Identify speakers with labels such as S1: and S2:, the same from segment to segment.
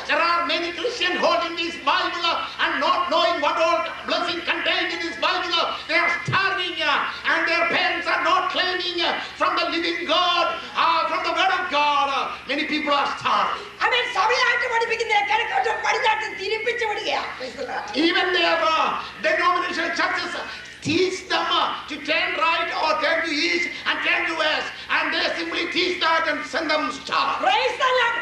S1: there are many Christians holding this Bible and not knowing what all blessing contained in this Bible. They are starving and their parents are not claiming from the living God, from the word of God. Many people are starving. Even their denominational churches teach them to turn right or turn to east and turn to west, and they simply teach that and send them starved.
S2: Praise the Lord.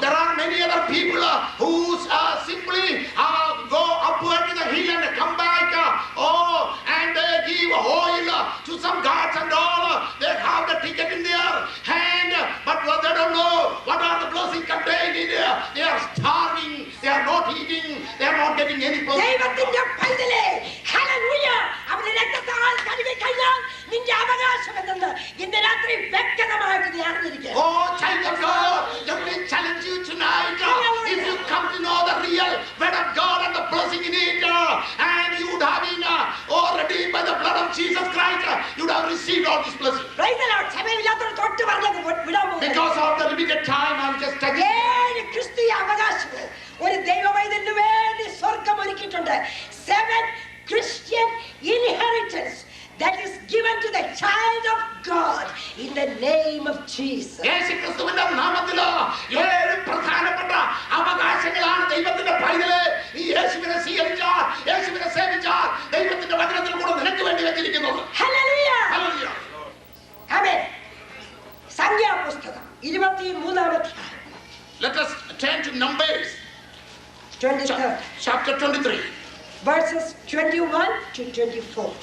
S1: There are many other people who simply go upward to the hill and come back, and they give oil to some gods and all. They have the ticket in their hand, but they don't know what are the blessings contained in there. They are starving, they are not eating, they are not getting any blessing. Oh, child of God, let me challenge you tonight. If you come to know the real word of God and the blessing in it, and you would have been already by the blood of Jesus Christ, you would have received all this blessing. Because of the limited time, I'm just telling you.
S2: Seven Christian inheritance that is given to the child of God in the name of Jesus.
S1: യേശുക്രിസ്തുവിന്റെ നാമത്തില് ഏഴ് പ്രധാനപ്പെട്ട അവകാശങ്ങളാണ് ദൈവത്തിന്റെ പൈതലേ. ഈ യേശുവിനെ സ്വീകരിച്ചാൽ, യേശുവിനെ സേവിച്ചാൽ ദൈവത്തിന്റെ വചനത്തിൽ കൂടെ നിനക്ക് വേണ്ടി വെച്ചിരിക്കുന്നത്.
S2: ഹല്ലേലൂയ. ഹല്ലേലൂയ. ആമേൻ. സംഖ്യാപുസ്തകം 23-ാമത്തെ.
S1: Let us turn to Numbers
S2: 23,
S1: chapter 23.
S2: verses 21 to 24.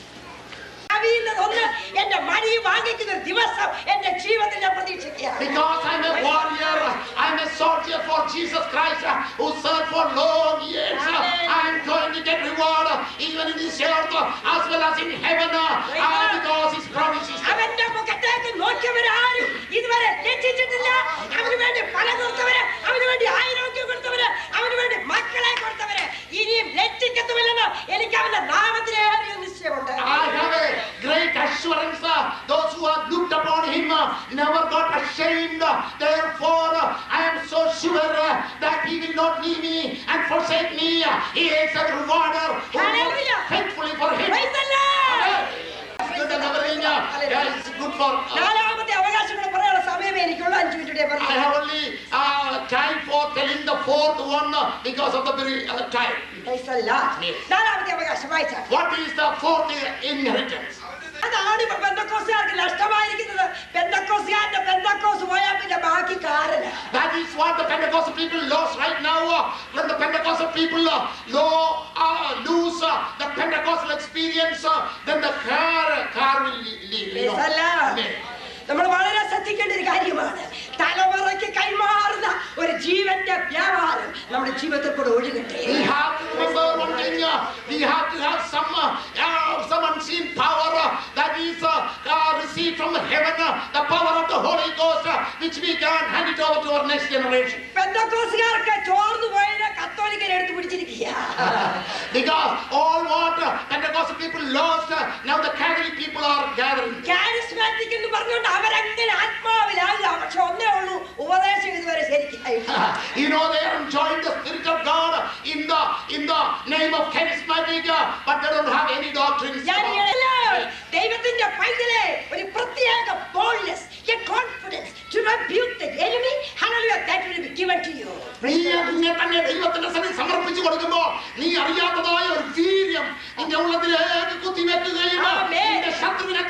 S1: Because I'm a warrior, I'm a soldier for Jesus Christ who served for long years. I'm going to get reward even in this earth as well as in heaven because His promise is there. I have a great assurance. Those who have looked upon Him never got ashamed. Therefore, I am so sure that He will not leave me and forsake me. He is a rewarder who works faithfully for Him.
S2: Praise the Lord.
S1: Good and everything. It's good for. I have only time for telling the fourth one because of the very time.
S2: Praise the Lord.
S1: What is the fourth inheritance?
S2: അതാണ് ഇപ്പൊ പെന്തക്കോസ്തുകാർക്ക് നഷ്ടമായിരിക്കുന്നത്. പെന്തക്കോസ്തുകാരന്റെ പെന്തക്കോസ് പോയാൽ പിന്നെ ബാക്കി കാരന.
S1: That is what the Pentecostal people lost right now. When the Pentecostal people lose the Pentecostal experience, then the car will leave.
S2: നമ്മൾ വളരെ ശ്രദ്ധിക്കേണ്ട ഒരു കാര്യമാണ്. തലമുറയ്ക്ക് കൈമാറുന്ന ഒരു ജീവന്റെ വ്യാപാരം നമ്മുടെ ജീവിതത്തിൽ കൂടെ ഒഴുകട്ടെ.
S1: We have to remember one thing. We have to have some unseen power that is received from heaven, the power of the Holy Ghost, which we can hand it over to our next generation.
S2: പെന്തക്കോസ്തുകാർക്ക് ചോർന്നു പോയത് കത്തോലിക്കരെ എടുത്തു പിടിച്ചിരിക്കുക.
S1: Because all what Pentecostal people lost, now the Catholic people are gathering.
S2: Charismatic എന്ന് പറഞ്ഞുകൊണ്ട് അവരങ്ങനെ ആത്മാവിലാകുക. പക്ഷെ ഒന്നേ ഉള്ളൂ, ഉപദേശം ഇതുവരെ ശരിക്കായില്ല.
S1: You know, they are enjoying the Spirit of God in the name of charismatic, but they don't have any doctrines.
S2: ദൈവത്തിന്റെ പൈതലേ, ഒരു പ്രത്യേക boldness, a confidence to rebuke the enemy. Hallelujah, that will be given to you.
S1: നീ തന്നെ ദൈവത്തിന്റെ സന്നിധിയിൽ സമർപ്പിച്ചു കൊടുക്കുമ്പോൾ നീ അറിയാത്തതായ ഒരു വീര്യം നിന്റെ ഉള്ളത്തിലേക്ക് കുത്തിവെക്കുകയും നിന്റെ ശത്രുവിനെ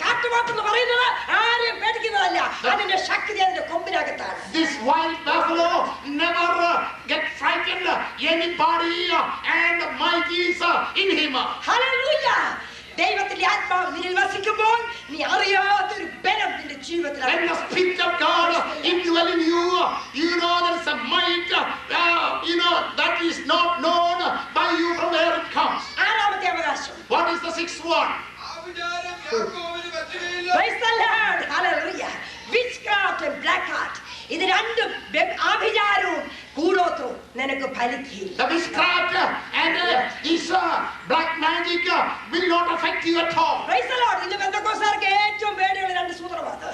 S2: കാട്ടുവാക്കെന്ന് പറയുന്നത് ആരെയും പേടിക്കുന്നതല്ല, അതിന്റെ ശക്തി അതിന്റെ കൊമ്പിനകത്താണ്.
S1: This white buffalo never get frightened anybody, and the might is in him.
S2: Hallelujah. ദൈവത്തിന്റെ ആത്മാവ് നിന്നിൽ വസിക്കുമ്പോൾ നീ അറിയാത്തൊരു ബലം നിന്റെ ജീവിതത്തിൽ.
S1: When the Spirit of God indwells in you, you know there is a might, that is not known by you from where it comes.
S2: ആറാമത്തെ അവകാശം.
S1: What is the sixth one?
S2: Praise the Lord. Hallelujah. Witchcraft and black art. ഇത് രണ്ടും ആഭിചാരവും കൂടോത്രവും നിനക്ക് ഫലിക്കുകയില്ല.
S1: The witchcraft and this black magic will not affect you at all.
S2: Praise the Lord. ഇന്ന് പെന്തക്കോസ്തുകാർക്ക് ഏറ്റവും പേടിയുള്ള രണ്ട് സൂത്രമാണ്.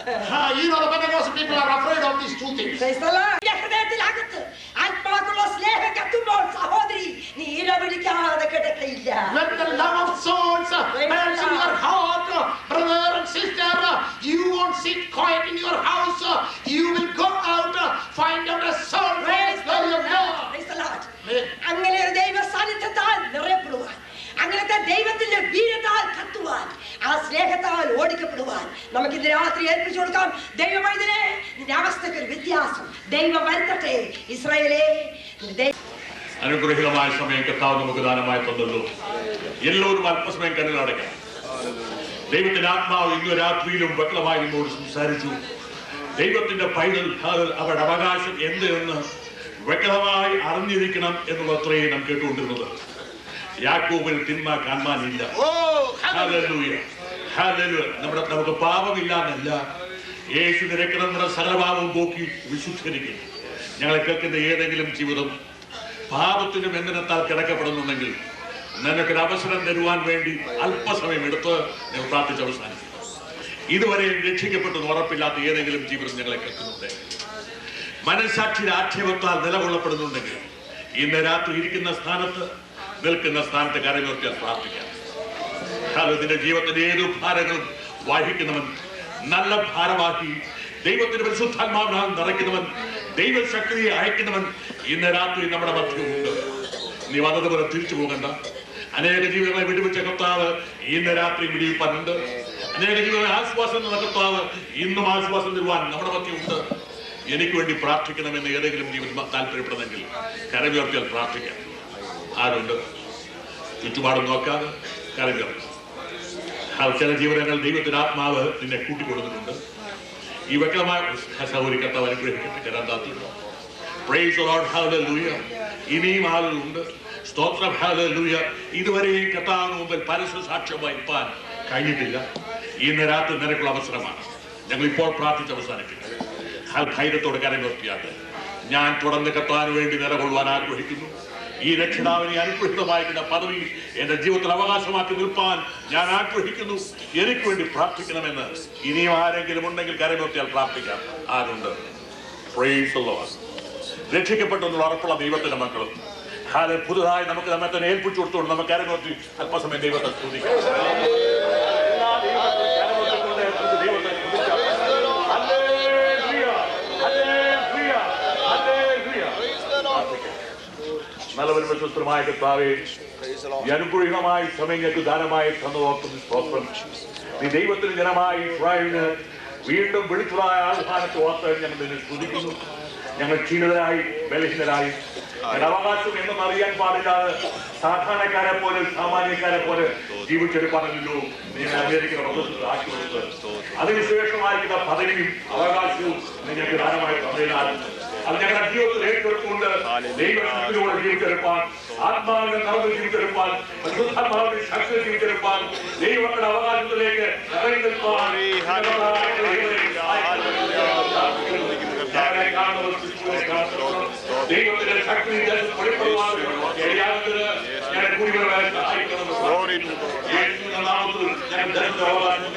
S1: You know, the Pentecostal people are afraid of these two things.
S2: Praise the Lord. ഹൃദയത്തിനകത്ത് ആത്മാക്കുള്ള സ്നേഹം കത്തുമ്പോൾ സഹോദരി നീ ഇരപിടിക്കാതെ കിടക്കയില്ല.
S1: When the love of souls burns in your heart, brother and sister, you won't sit quiet in your house. You will go out, find out a soul.
S2: Praise the Lord. അങ്ങനെ ഒരു ദൈവ സാന്നിധ്യത്താൽ നിറയപ്പെടുവാൻ, അങ്ങനത്തെ ദൈവത്തിന്റെ വീര്യത്താൽ കത്തുവാൻ, ആ സ്നേഹത്താൽ ഓടിക്കപ്പെടുവാൻ നമുക്ക് ഇന്ന് രാത്രി ഏൽപ്പിച്ചു കൊടുക്കാം. ദൈവമൈതലേ, നിന്റെ അവസ്ഥക്ക് ഒരു വ്യത്യാസം ദൈവം വരുത്തട്ടെ. ഇസ്രായേലേ,
S3: അനുഗ്രഹീതമായ സമയം കർത്താവ് നമുക്ക് ദാനമായി തന്നല്ലോ. എല്ലാവരും അല്പസമയം കണ്ണിലടയ്ക്കണം. ദൈവത്തിന്റെ ആത്മാവ് ഇന്ന് രാത്രിയിലും വ്യക്തമായി നമ്മോട് സംസാരിച്ചു. ദൈവത്തിന്റെ പൈതൽ അവരുടെ അവകാശം എന്ത് എന്ന് വ്യക്തമായി അറിഞ്ഞിരിക്കണം എന്നുള്ളത്രയും നാം കേട്ടുകൊണ്ടിരുന്നത്. യാക്കോബിൽ തിന്മ കാണാനില്ല. നമുക്ക് പാപമില്ല എന്നല്ല, യേശുവിന്റെ രക്തം നമ്മുടെ സകലപാപവും പോക്കി വിശുദ്ധീകരിക്കും. ഞങ്ങളെ കേൾക്കുന്ന ഏതെങ്കിലും ജീവിതം പാപത്തിന്റെ ബന്ധനത്താൽ കിടക്കപ്പെടുന്നുണ്ടെങ്കിൽ നിനക്കൊരു അവസരം തരുവാൻ വേണ്ടി അല്പസമയം എടുത്ത് ഞങ്ങൾ പ്രാർത്ഥിച്ച് അവസാനിക്കും. ഇതുവരെ രക്ഷിക്കപ്പെട്ടെന്ന് ഉറപ്പില്ലാത്ത ഏതെങ്കിലും ജീവിതം ഞങ്ങളെ കേൾക്കുന്നുണ്ട്, മനസാക്ഷിയുടെ ആക്ഷേപത്താൽ നിലകൊള്ളപ്പെടുന്നുണ്ടെങ്കിൽ ഇന്ന് രാത്രി ഇരിക്കുന്ന സ്ഥാനത്ത് നിൽക്കുന്ന സ്ഥാനത്ത് കരമുയർത്തിയാൽ പ്രാർത്ഥിക്കാം. നിന്റെ ജീവിതത്തിന്റെ ഏതു ഭാരങ്ങളും വഹിക്കുന്നവൻ, നല്ല ഭാരമാക്കി ദൈവത്തിന്റെ പരിശുദ്ധാത്മാവിനാൽ നിറയ്ക്കുന്നവൻ, ദൈവശക്തിയെ അയക്കുന്നവൻ ഇന്ന് രാത്രി നമ്മുടെ മധ്യമുണ്ട്. നീ വന്നതുപോലെ തിരിച്ചു പോകണ്ട. അനേക ജീവിതങ്ങളെ വിടുവിച്ച കർത്താവ് ഇന്ന് രാത്രി വിടിയിപ്പാനുണ്ട്. അനേക ജീവിതങ്ങളെ ആശ്വാസം എന്ന കർത്താവ് ഇന്നും ആശ്വാസം തരുവാൻ നമ്മുടെ മധ്യമുണ്ട്. എനിക്ക് വേണ്ടി പ്രാർത്ഥിക്കണമെന്ന് ഏതെങ്കിലും ജീവിതം താല്പര്യപ്പെടുന്നെങ്കിൽ കരമുയർത്തിയാൽ പ്രാർത്ഥിക്കാം. ആരുണ്ട്? ചുറ്റുപാടും നോക്കാതെ കരമുയർത്തും. ചില ജീവിതങ്ങൾ ദൈവത്തിന്റെ ആത്മാവ് നിന്നെ കൂട്ടിക്കൊടുത്തിട്ടുണ്ട്. ഈ വ്യക്തമായ സൗകര്യ കർത്താവ് അനുഗ്രഹിക്കട്ടെ. കരാന്താത്തുണ്ടോ? Praise the lord, hallelujah. ഇനിയും ആളുകളുണ്ട്. സ്തോത്രം, ഹല്ലേലൂയ. ഇതുവരെയും കർത്താവിന് മുമ്പിൽ പരസ്യ സാക്ഷ്യം വഹിപ്പാൻ കഴിഞ്ഞിട്ടില്ല. ഇന്ന് രാത്രി നിനക്കുള്ള അവസരമാണ്. ഞങ്ങൾ ഇപ്പോൾ പ്രാർത്ഥിച്ച് അവസാനിപ്പിക്കും. ധൈര്യത്തോടെ കരമുയർത്തിയാട്ടെ. ഞാൻ തുടർന്ന് കർത്താവിന് വേണ്ടി നിലകൊള്ളുവാൻ ആഗ്രഹിക്കുന്നു. ഈ രക്ഷിതാവിനെ അനുഗ്രഹിതമായിട്ടുള്ള പദവി എന്റെ ജീവിതത്തിൽ അവകാശമാക്കി നിൽപ്പാൻ ഞാൻ ആഗ്രഹിക്കുന്നു. എനിക്ക് വേണ്ടി പ്രാർത്ഥിക്കണമെന്ന് ഇനിയും ആരെങ്കിലും ഉണ്ടെങ്കിൽ കരമുയർത്തിയാൽ പ്രാർത്ഥിക്കാം. ആരുണ്ട്? Price the Lord. രക്ഷിക്കപ്പെട്ടെന്നുള്ള ഉറപ്പുള്ള ദൈവത്തിന്റെ മക്കളും പുതുതായി നമുക്ക് നമ്മെ തന്നെ ഏൽപ്പിച്ചു കൊടുത്തുകൊണ്ട് നമുക്ക് കരമുയർത്തി അല്പസമയം ദൈവത്തെ സ്തുതിക്കാം. നല്ലവരും വിശ്വസ്തമായ കർത്താവേ, അനുഗ്രഹീതമായി സമയങ്ങൾക്ക് ദാനമായി തന്നതോർക്കുന്ന സ്തോത്രം. നീ ദൈവത്തിന് ജനമായി ഇസ്രായേലിന് വീണ്ടും വിളിച്ചതായ ആഹ്വാനത്തെ ഓർത്ത് ഞങ്ങൾ നിന്നെ സ്തുതിക്കുന്നു. ഞങ്ങൾ ക്ഷീണിതരായി ബലഹീനരായി അവകാശം എന്നും അറിയാൻ പാടില്ലാതെ സാധാരണക്കാരെ പോലെ സാമാന്യക്കാരെ പോലെ ജീവിച്ചെടുപ്പാണല്ലോ നീ അമേരിക്കയുടെ പ്രദേശത്ത് ആക്കി കൊടുത്തത്. അതിനുശേഷമായിരിക്കുന്ന പദവിയും അവകാശവും നിങ്ങൾക്ക് ദാനമായി തന്നതിനാൽ അത് ഞങ്ങളുടെ ജീവിതത്തിൽ ഏറ്റെടുത്തുകൊണ്ട് ദൈവത്തിലൂടെ ജീവിച്ചെടുപ്പാൻ, ആത്മാവിനെ നടന്ന് ജീവിച്ചെടുപ്പാൻ, പരിശുദ്ധാത്മാവിനെ ശക്തി ജീവിച്ചെടുപ്പാൻ, ദൈവങ്ങളുടെ അവകാശത്തിലേക്ക് ഇറങ്ങി നിൽപ്പാൻ ദൈവത്തിന്റെ ശക്തി വെളിപ്പെടുവാൻ ഞാൻ കൂടി സഹായിക്കണം. നാമത്തിൽ ഞാൻ അവകാശം